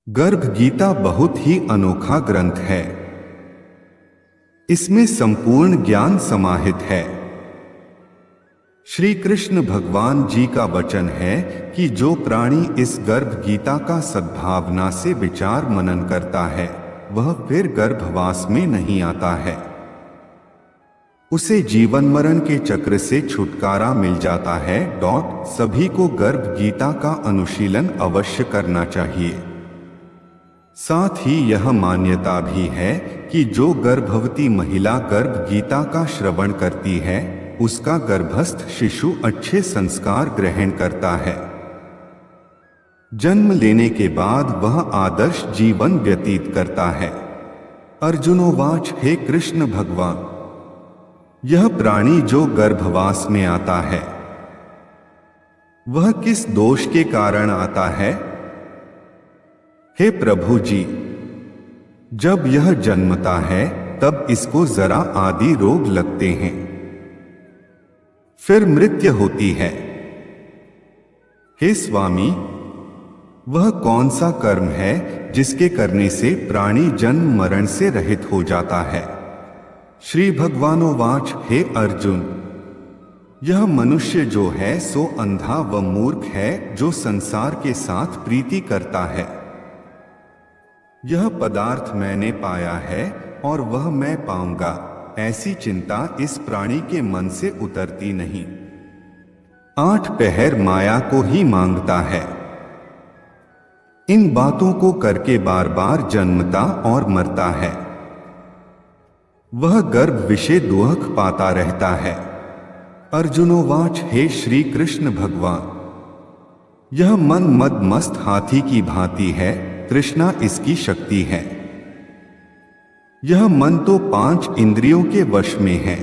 गर्भ गीता बहुत ही अनोखा ग्रंथ है। इसमें संपूर्ण ज्ञान समाहित है। श्री कृष्ण भगवान जी का वचन है कि जो प्राणी इस गर्भ गीता का सद्भावना से विचार मनन करता है वह फिर गर्भवास में नहीं आता है। उसे जीवन मरण के चक्र से छुटकारा मिल जाता है। सभी को गर्भ गीता का अनुशीलन अवश्य करना चाहिए। साथ ही यह मान्यता भी है कि जो गर्भवती महिला गर्भ गीता का श्रवण करती है उसका गर्भस्थ शिशु अच्छे संस्कार ग्रहण करता है। जन्म लेने के बाद वह आदर्श जीवन व्यतीत करता है। अर्जुनोवाच, हे कृष्ण भगवान, यह प्राणी जो गर्भवास में आता है वह किस दोष के कारण आता है? हे प्रभु जी, जब यह जन्मता है तब इसको जरा आदि रोग लगते हैं, फिर मृत्यु होती है। हे स्वामी, वह कौन सा कर्म है जिसके करने से प्राणी जन्म मरण से रहित हो जाता है? श्री भगवानोवाच, हे अर्जुन, यह मनुष्य जो है सो अंधा व मूर्ख है जो संसार के साथ प्रीति करता है। यह पदार्थ मैंने पाया है और वह मैं पाऊंगा, ऐसी चिंता इस प्राणी के मन से उतरती नहीं। 8 पहर माया को ही मांगता है। इन बातों को करके बार बार जन्मता और मरता है। वह गर्भ विषय दुख पाता रहता है। अर्जुनोवाच, हे श्री कृष्ण भगवान, यह मन मद मस्त हाथी की भांति है, तृष्णा इसकी शक्ति है। यह मन तो 5 इंद्रियों के वश में है।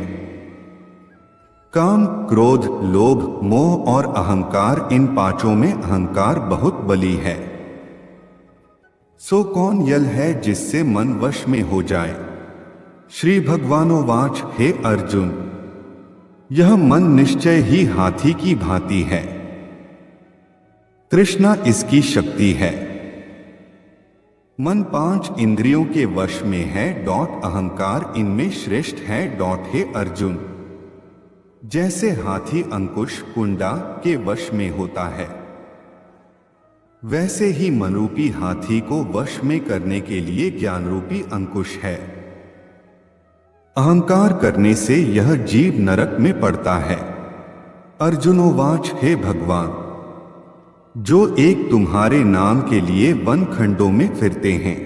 काम, क्रोध, लोभ, मोह और अहंकार, इन 5 में अहंकार बहुत बली है। सो कौन यल है जिससे मन वश में हो जाए? श्री भगवानोवाच, हे अर्जुन, यह मन निश्चय ही हाथी की भांति है। तृष्णा इसकी शक्ति है। मन 5 इंद्रियों के वश में है। अहंकार इनमें श्रेष्ठ है। हे अर्जुन, जैसे हाथी अंकुश कुंडा के वश में होता है वैसे ही मनरूपी हाथी को वश में करने के लिए ज्ञान रूपी अंकुश है। अहंकार करने से यह जीव नरक में पड़ता है। अर्जुनोवाच, हे भगवान, जो एक तुम्हारे नाम के लिए वन खंडों में फिरते हैं,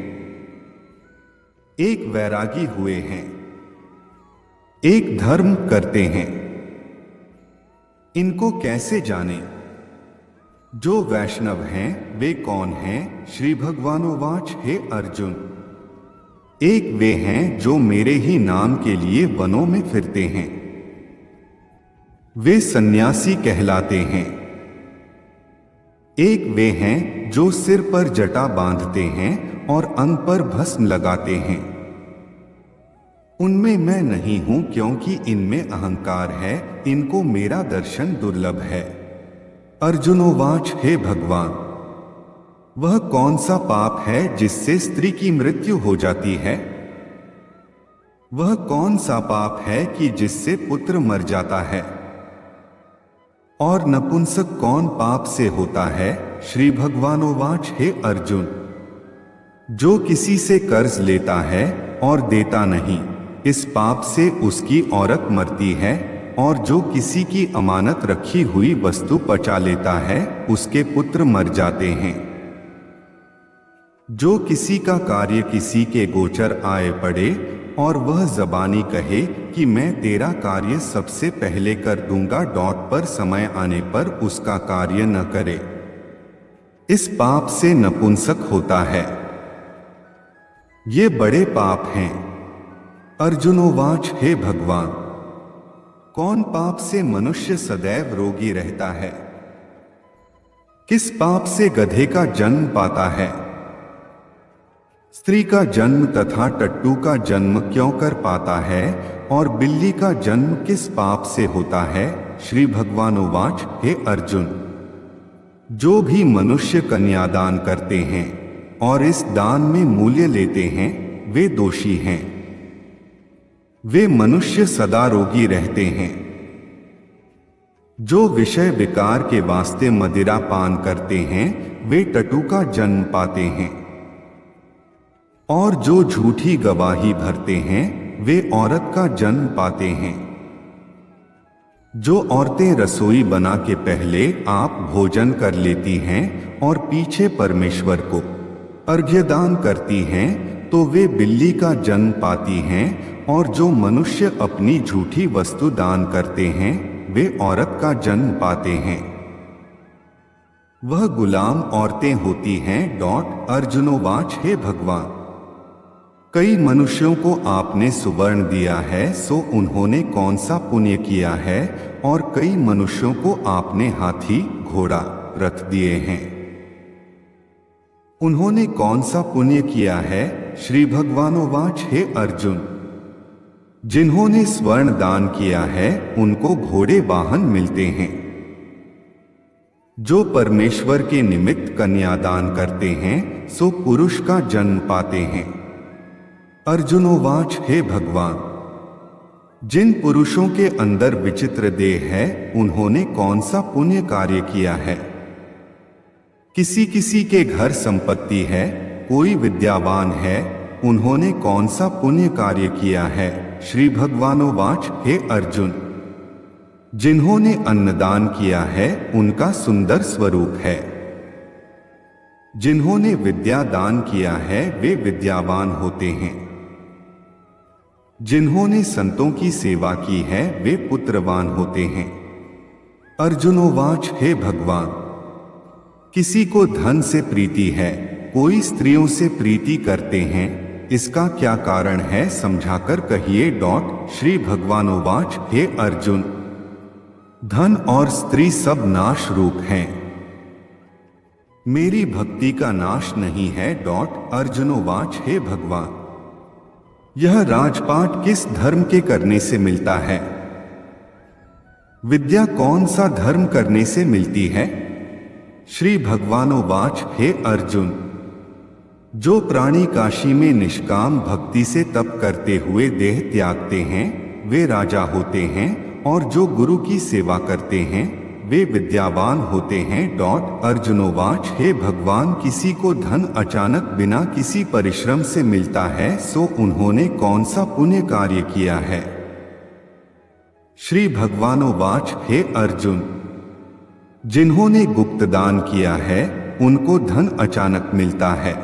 एक वैरागी हुए हैं, एक धर्म करते हैं, इनको कैसे जाने? जो वैष्णव हैं वे कौन हैं? श्री भगवानोवाच, हे अर्जुन, एक वे हैं जो मेरे ही नाम के लिए वनों में फिरते हैं। वे सन्यासी कहलाते हैं। एक वे हैं जो सिर पर जटा बांधते हैं और अंग पर भस्म लगाते हैं। उनमें मैं नहीं हूं क्योंकि इनमें अहंकार है, इनको मेरा दर्शन दुर्लभ है। अर्जुनोवाच, हे भगवान, वह कौन सा पाप है जिससे स्त्री की मृत्यु हो जाती है? वह कौन सा पाप है कि जिससे पुत्र मर जाता है? और नपुंसक कौन पाप से होता है? श्री भगवानोवाच, हे अर्जुन, जो किसी से कर्ज लेता है और देता नहीं, इस पाप से उसकी औरत मरती है। और जो किसी की अमानत रखी हुई वस्तु पचा लेता है उसके पुत्र मर जाते हैं। जो किसी का कार्य किसी के गोचर आए पड़े और वह जबानी कहे कि मैं तेरा कार्य सबसे पहले कर दूंगा, पर समय आने पर उसका कार्य न करे, इस पाप से नपुंसक होता है। ये बड़े पाप हैं। अर्जुनोवाच, हे भगवान, कौन पाप से मनुष्य सदैव रोगी रहता है? किस पाप से गधे का जन्म पाता है? स्त्री का जन्म तथा टट्टू का जन्म क्यों कर पाता है? और बिल्ली का जन्म किस पाप से होता है? श्री भगवानोवाच, हे अर्जुन, जो भी मनुष्य कन्यादान करते हैं और इस दान में मूल्य लेते हैं वे दोषी हैं। वे मनुष्य सदा रोगी रहते हैं। जो विषय विकार के वास्ते मदिरा पान करते हैं वे टटू का जन्म पाते हैं। और जो झूठी गवाही भरते हैं वे औरत का जन्म पाते हैं। जो औरतें रसोई बना के पहले आप भोजन कर लेती हैं और पीछे परमेश्वर को अर्घ्यदान करती हैं तो वे बिल्ली का जन्म पाती हैं। और जो मनुष्य अपनी झूठी वस्तु दान करते हैं वे औरत का जन्म पाते हैं। वह गुलाम औरतें होती हैं। अर्जुनोवाच हे भगवान, कई मनुष्यों को आपने सुवर्ण दिया है सो उन्होंने कौन सा पुण्य किया है, और कई मनुष्यों को आपने हाथी घोड़ा रथ दिए हैं, उन्होंने कौन सा पुण्य किया है। श्री भगवानोवाच हे अर्जुन, जिन्होंने स्वर्ण दान किया है उनको घोड़े वाहन मिलते हैं। जो परमेश्वर के निमित्त कन्यादान करते हैं सो पुरुष का जन्म पाते हैं। अर्जुनोवाच हे भगवान, जिन पुरुषों के अंदर विचित्र देह है उन्होंने कौन सा पुण्य कार्य किया है। किसी किसी के घर संपत्ति है, कोई विद्यावान है, उन्होंने कौन सा पुण्य कार्य किया है। श्री भगवानोवाच हे अर्जुन, जिन्होंने अन्नदान किया है उनका सुंदर स्वरूप है। जिन्होंने विद्या दान किया है वे विद्यावान होते हैं। जिन्होंने संतों की सेवा की है वे पुत्रवान होते हैं। अर्जुनोवाच हे भगवान, किसी को धन से प्रीति है, कोई स्त्रियों से प्रीति करते हैं, इसका क्या कारण है समझाकर कहिए। श्री भगवानोवाच हे अर्जुन, धन और स्त्री सब नाश रूप हैं, मेरी भक्ति का नाश नहीं है। अर्जुनोवाच हे भगवान, यह राजपाट किस धर्म के करने से मिलता है। विद्या कौन सा धर्म करने से मिलती है। श्री भगवानोवाच हे अर्जुन, जो प्राणी काशी में निष्काम भक्ति से तप करते हुए देह त्यागते हैं वे राजा होते हैं, और जो गुरु की सेवा करते हैं वे विद्यावान होते हैं। अर्जुनोवाच हे भगवान, किसी को धन अचानक बिना किसी परिश्रम से मिलता है सो उन्होंने कौन सा पुण्य कार्य किया है। श्री भगवानोवाच हे अर्जुन, जिन्होंने गुप्त दान किया है उनको धन अचानक मिलता है।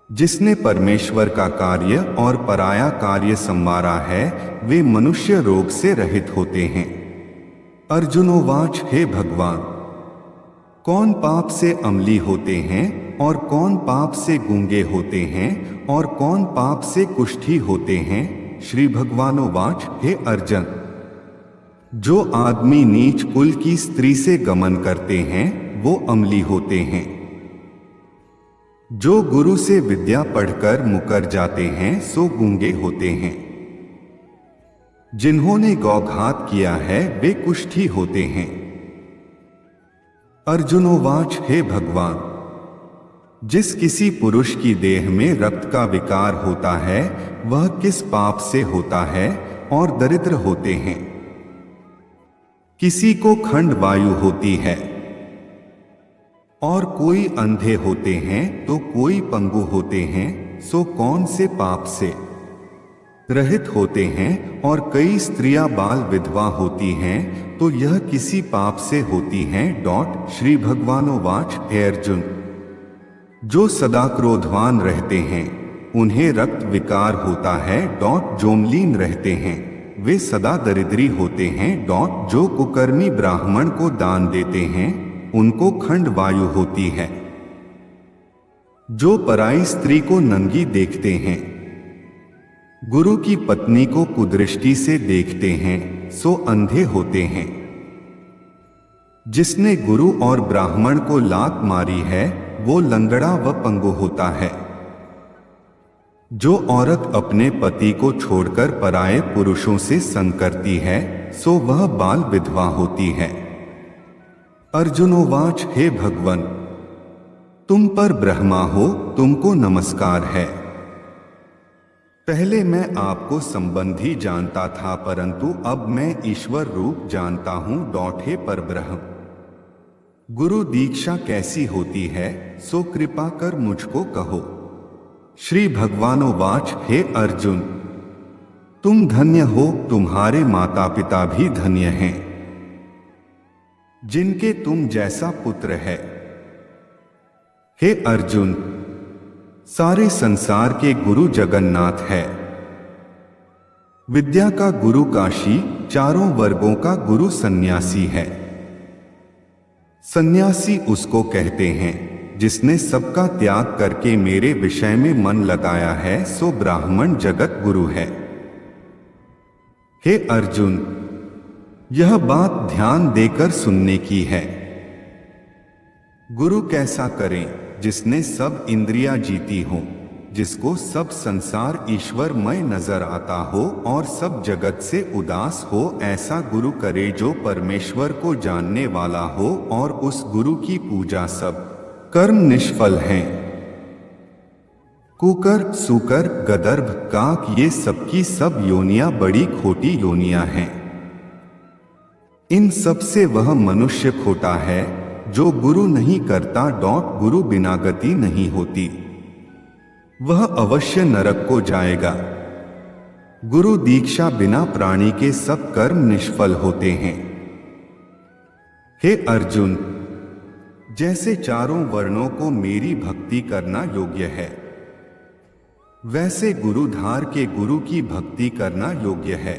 जिसने परमेश्वर का कार्य और पराया कार्य संवारा है वे मनुष्य रोग से रहित होते हैं। अर्जुनोवाच हे भगवान, कौन पाप से अमली होते हैं और कौन पाप से गूंगे होते हैं और कौन पाप से कुष्ठी होते हैं। श्री भगवानोवाच हे अर्जुन, जो आदमी नीच कुल की स्त्री से गमन करते हैं वो अमली होते हैं। जो गुरु से विद्या पढ़कर मुकर जाते हैं सो गूंगे होते हैं। जिन्होंने गौघात किया है वे कुष्ठी होते हैं। अर्जुनोवाच हे भगवान, जिस किसी पुरुष की देह में रक्त का विकार होता है वह किस पाप से होता है और दरिद्र होते हैं। किसी को खंड वायु होती है और कोई अंधे होते हैं तो कोई पंगु होते हैं, सो कौन से पाप से रहित होते हैं। और कई स्त्रियां बाल विधवा होती हैं तो यह किसी पाप से होती हैं। श्री भगवानोवाच हे अर्जुन, जो सदा क्रोधवान रहते हैं उन्हें रक्त विकार होता है। जो मलिन रहते हैं वे सदा दरिद्री होते हैं। जो कुकर्मी ब्राह्मण को दान देते हैं उनको खंड वायु होती है। जो पराई स्त्री को नंगी देखते हैं, गुरु की पत्नी को कुदृष्टि से देखते हैं सो अंधे होते हैं। जिसने गुरु और ब्राह्मण को लात मारी है वो लंगड़ा व पंगु होता है। जो औरत अपने पति को छोड़कर पराये पुरुषों से संग करती है सो वह बाल विधवा होती है। अर्जुनोवाच हे भगवन, तुम पर ब्रह्मा हो, तुमको नमस्कार है। पहले मैं आपको संबंधी जानता था, परंतु अब मैं ईश्वर रूप जानता हूँ। हे परब्रह्म, गुरु दीक्षा कैसी होती है, सो कृपा कर मुझको कहो। श्री भगवानोवाच, हे अर्जुन, तुम धन्य हो, तुम्हारे माता पिता भी धन्य हैं, जिनके तुम जैसा पुत्र है। हे अर्जुन, सारे संसार के गुरु जगन्नाथ है। विद्या का गुरु काशी, चारों वर्गों का गुरु सन्यासी है। सन्यासी उसको कहते हैं जिसने सबका त्याग करके मेरे विषय में मन लगाया है, सो ब्राह्मण जगत गुरु है। हे अर्जुन, यह बात ध्यान देकर सुनने की है। गुरु कैसा करें, जिसने सब इंद्रियां जीती हों, जिसको सब संसार ईश्वरमय नजर आता हो और सब जगत से उदास हो। ऐसा गुरु करे जो परमेश्वर को जानने वाला हो, और उस गुरु की पूजा सब कर्म निष्फल हैं। कुकर, सूकर, गदर्भ, काक, ये सबकी सब योनियां बड़ी खोटी योनियां हैं। इन सब से वह मनुष्य खोटा है जो गुरु नहीं करता। गुरु बिना गति नहीं होती, वह अवश्य नरक को जाएगा। गुरु दीक्षा बिना प्राणी के सब कर्म निष्फल होते हैं। हे अर्जुन, जैसे चारों वर्णों को मेरी भक्ति करना योग्य है, वैसे गुरुधार के गुरु की भक्ति करना योग्य है।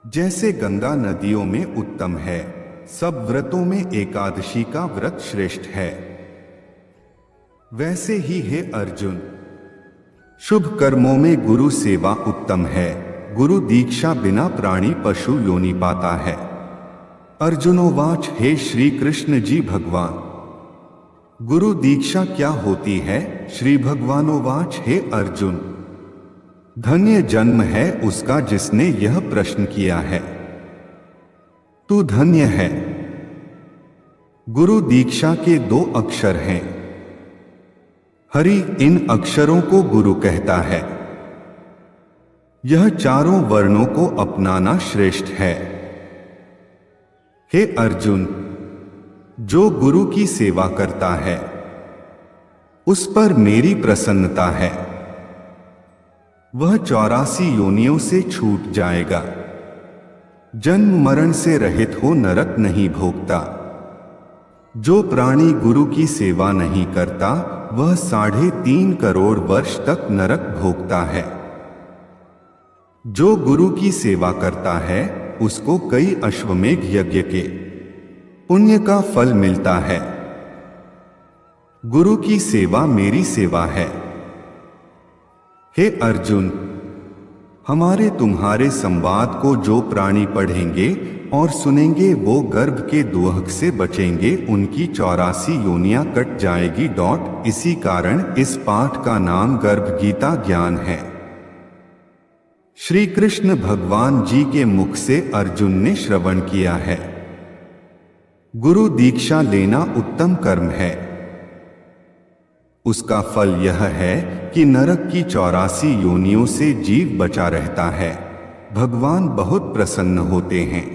जैसे गंगा नदियों में उत्तम है, सब व्रतों में एकादशी का व्रत श्रेष्ठ है, वैसे ही हे अर्जुन, शुभ कर्मों में गुरु सेवा उत्तम है। गुरु दीक्षा बिना प्राणी पशु योनि पाता है। अर्जुनोवाच, हे श्री कृष्ण जी भगवान, गुरु दीक्षा क्या होती है? श्री भगवानोवाच, हे अर्जुन, धन्य जन्म है उसका जिसने यह प्रश्न किया है। तू धन्य है। गुरु दीक्षा के 2 अक्षर हैं, हरि। इन अक्षरों को गुरु कहता है। यह चारों वर्णों को अपनाना श्रेष्ठ है। हे अर्जुन, जो गुरु की सेवा करता है उस पर मेरी प्रसन्नता है। वह 84 योनियों से छूट जाएगा, जन्म मरण से रहित हो नरक नहीं भोगता। जो प्राणी गुरु की सेवा नहीं करता, वह 3.5 करोड़ वर्ष तक नरक भोगता है। जो गुरु की सेवा करता है उसको कई अश्वमेध यज्ञ के पुण्य का फल मिलता है। गुरु की सेवा मेरी सेवा है। हे अर्जुन, हमारे तुम्हारे संवाद को जो प्राणी पढ़ेंगे और सुनेंगे वो गर्भ के दुहक से बचेंगे, उनकी 84 योनियां कट जाएगी। इसी कारण इस पाठ का नाम गर्भ गीता ज्ञान है। श्री कृष्ण भगवान जी के मुख से अर्जुन ने श्रवण किया है। गुरु दीक्षा लेना उत्तम कर्म है। उसका फल यह है कि नरक की 84 योनियों से जीव बचा रहता है। भगवान बहुत प्रसन्न होते हैं।